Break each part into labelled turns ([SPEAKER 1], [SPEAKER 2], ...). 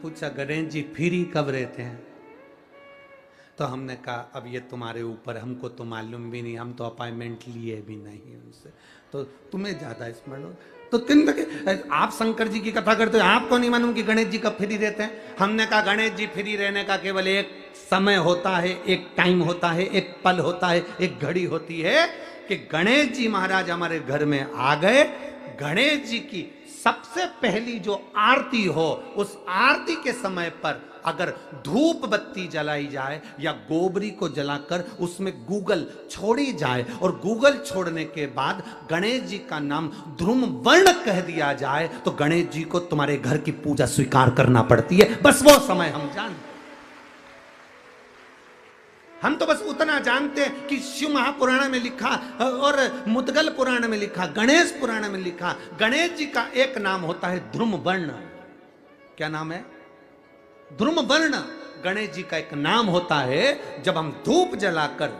[SPEAKER 1] पूछा गणेश जी फ्री कब रहते हैं? तो हमने कहा अब ये तुम्हारे ऊपर, हमको तो मालूम भी नहीं, हम तो अपॉइंटमेंट लिए भी नहीं उनसे, तो तुम्हें ज्यादा स्मरण हो। तो आप शंकर जी की कथा करते हो, आपको नहीं मालूम कि गणेश जी कब फ्री रहते हैं? हमने कहा गणेश जी फ्री रहने का केवल एक समय होता है, एक टाइम होता है, एक पल होता है, एक घड़ी होती है कि गणेश जी महाराज हमारे घर में आ गए। गणेश जी की सबसे पहली जो आरती हो, उस आरती के समय पर अगर धूप बत्ती जलाई जाए या गोबरी को जलाकर उसमें गूगल छोड़ी जाए और गूगल छोड़ने के बाद गणेश जी का नाम ध्रुम वर्ण कह दिया जाए, तो गणेश जी को तुम्हारे घर की पूजा स्वीकार करना पड़ती है। बस वो समय हम जानते, हम तो बस उतना जानते हैं कि शिव महापुराण में लिखा और मुद्गल पुराण में लिखा, गणेश पुराण में लिखा, गणेश जी का एक नाम होता है ध्रुम वर्ण। क्या नाम है? ध्रुम वर्ण गणेश जी का एक नाम होता है। जब हम धूप जलाकर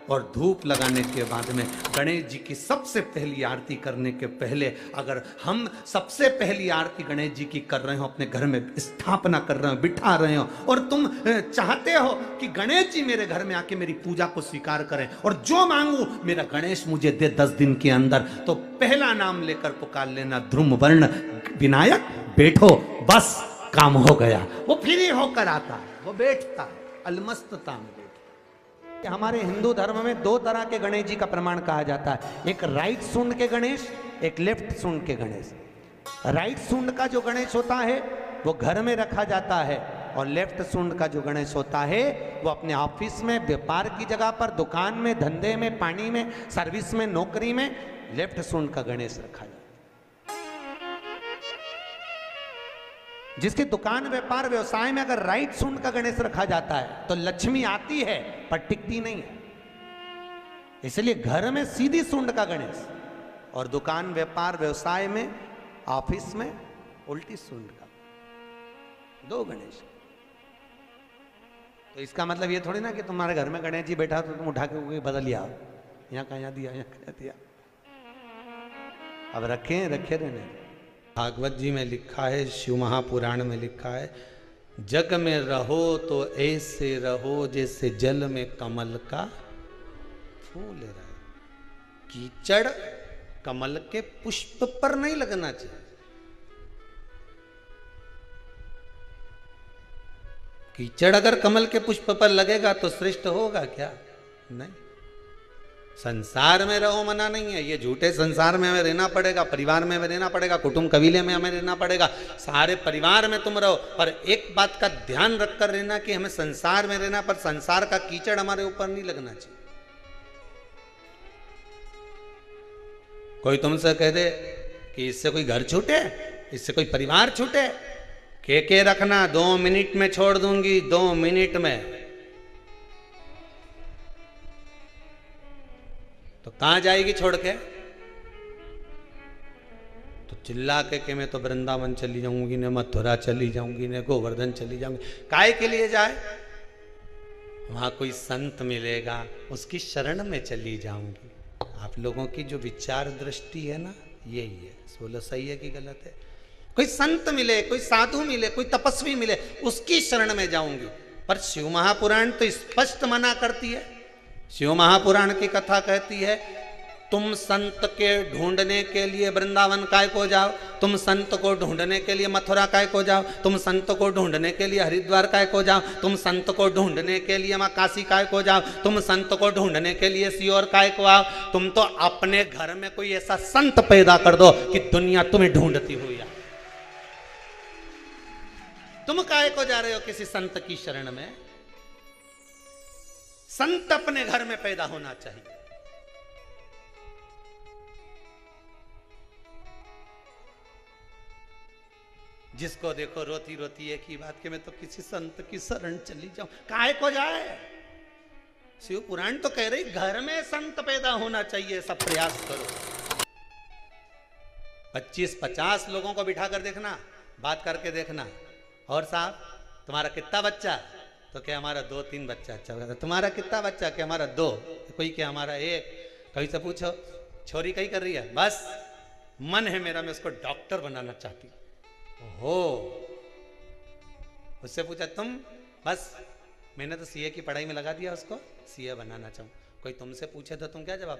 [SPEAKER 1] और धूप लगाने के बाद में गणेश जी की सबसे पहली आरती करने के पहले अगर हम सबसे पहली आरती गणेश जी की कर रहे हो, अपने घर में स्थापना कर रहे हो, बिठा रहे हो, और तुम चाहते हो कि गणेश जी मेरे घर में आके मेरी पूजा को स्वीकार करें और जो मांगू मेरा गणेश मुझे दे 10 दिन के अंदर, तो पहला नाम लेकर पुकार लेना ध्रुम वर्ण विनायक, बैठो, बस काम हो गया। वो फ्री होकर आता है, वो बैठता है, अलमस्तता में बैठता है। हमारे हिंदू धर्म में 2 तरह के गणेश जी का प्रमाण कहा जाता है, एक राइट सूंड के गणेश, एक लेफ्ट सूंड के गणेश। राइट सूंड का जो गणेश होता है वो घर में रखा जाता है, और लेफ्ट सूंड का जो गणेश होता है वो अपने ऑफिस में, व्यापार की जगह पर, दुकान में, धंधे में, पानी में, सर्विस में, नौकरी में लेफ्ट सूंड का गणेश रखा जाता है। जिसकी दुकान, व्यापार, व्यवसाय में अगर राइट सूंड का गणेश रखा जाता है तो लक्ष्मी आती है पर टिकती नहीं है। इसलिए घर में सीधी सूंड का गणेश और दुकान, व्यापार, व्यवसाय में, ऑफिस में उल्टी सूंड का, 2 गणेश। तो इसका मतलब ये थोड़ी ना कि तुम्हारे घर में गणेश जी बैठा तो तुम उठा के बदल लिया, यहाँ का यहाँ दिया, यहाँ का दिया। अब रखे रहने। भागवत जी में लिखा है, शिव महापुराण में लिखा है, जग में रहो तो ऐसे रहो जैसे जल में कमल का फूल रहे। कीचड़ कमल के पुष्प पर नहीं लगना चाहिए। कीचड़ अगर कमल के पुष्प पर लगेगा तो श्रेष्ठ होगा क्या? नहीं। संसार में रहो मना नहीं है, ये झूठे संसार में हमें रहना पड़ेगा, परिवार में हमें रहना पड़ेगा, कुटुंब कबीले में हमें रहना पड़ेगा, सारे परिवार में तुम रहो, पर एक बात का ध्यान रखकर रहना कि हमें संसार में रहना, पर संसार का कीचड़ हमारे ऊपर नहीं लगना चाहिए। कोई तुमसे कह दे कि इससे कोई घर छूटे, इससे कोई परिवार छूटे, के रखना 2 मिनट में छोड़ दूंगी, 2 मिनट में। तो कहां जाएगी छोड़ के? तो चिल्ला के मैं तो वृंदावन चली जाऊंगी, ने मथुरा चली जाऊंगी, ने गोवर्धन चली जाऊंगी। काय के लिए जाए? वहां कोई संत मिलेगा, उसकी शरण में चली जाऊंगी। आप लोगों की जो विचार दृष्टि है ना, यही है। बोलो सही है कि गलत है? कोई संत मिले, कोई साधु मिले, कोई तपस्वी मिले, उसकी शरण में जाऊंगी। पर शिव महापुराण तो स्पष्ट मना करती है। शिव महापुराण की कथा कहती है, तुम संत के ढूंढने के लिए वृंदावन काय को जाओ, तुम संत को ढूंढने के लिए मथुरा काय को जाओ, तुम संत को ढूंढने के लिए हरिद्वार काय को जाओ, तुम संत को ढूंढने के लिए मां काशी काय को जाओ, तुम संत को ढूंढने के लिए सीहोर काय को आओ। तुम तो अपने घर में कोई ऐसा संत पैदा कर दो कि दुनिया तुम्हें ढूंढती हुई आए। तुम काय को जा रहे हो किसी संत की शरण में? संत अपने घर में पैदा होना चाहिए। जिसको देखो रोती रोती एक ही बात कि मैं तो किसी संत की शरण चली जाऊं। काहे को जाए? शिव पुराण तो कह रही घर में संत पैदा होना चाहिए, सब प्रयास करो। 25-50 लोगों को बिठा कर देखना, बात करके देखना, और साहब तुम्हारा कितना बच्चा? तो क्या हमारा 2-3 बच्चा। अच्छा, तुम्हारा कितना बच्चा? क्या हमारा 2, कोई क्या हमारा 1। कहीं से पूछो छोरी कहीं कर रही है, बस मन है मेरा मैं उसको डॉक्टर बनाना चाहती। हो उससे पूछा तुम, बस मैंने तो सीए की पढ़ाई में लगा दिया उसको, सीए बनाना चाहूँ। कोई तुमसे पूछे तो तुम क्या जवाब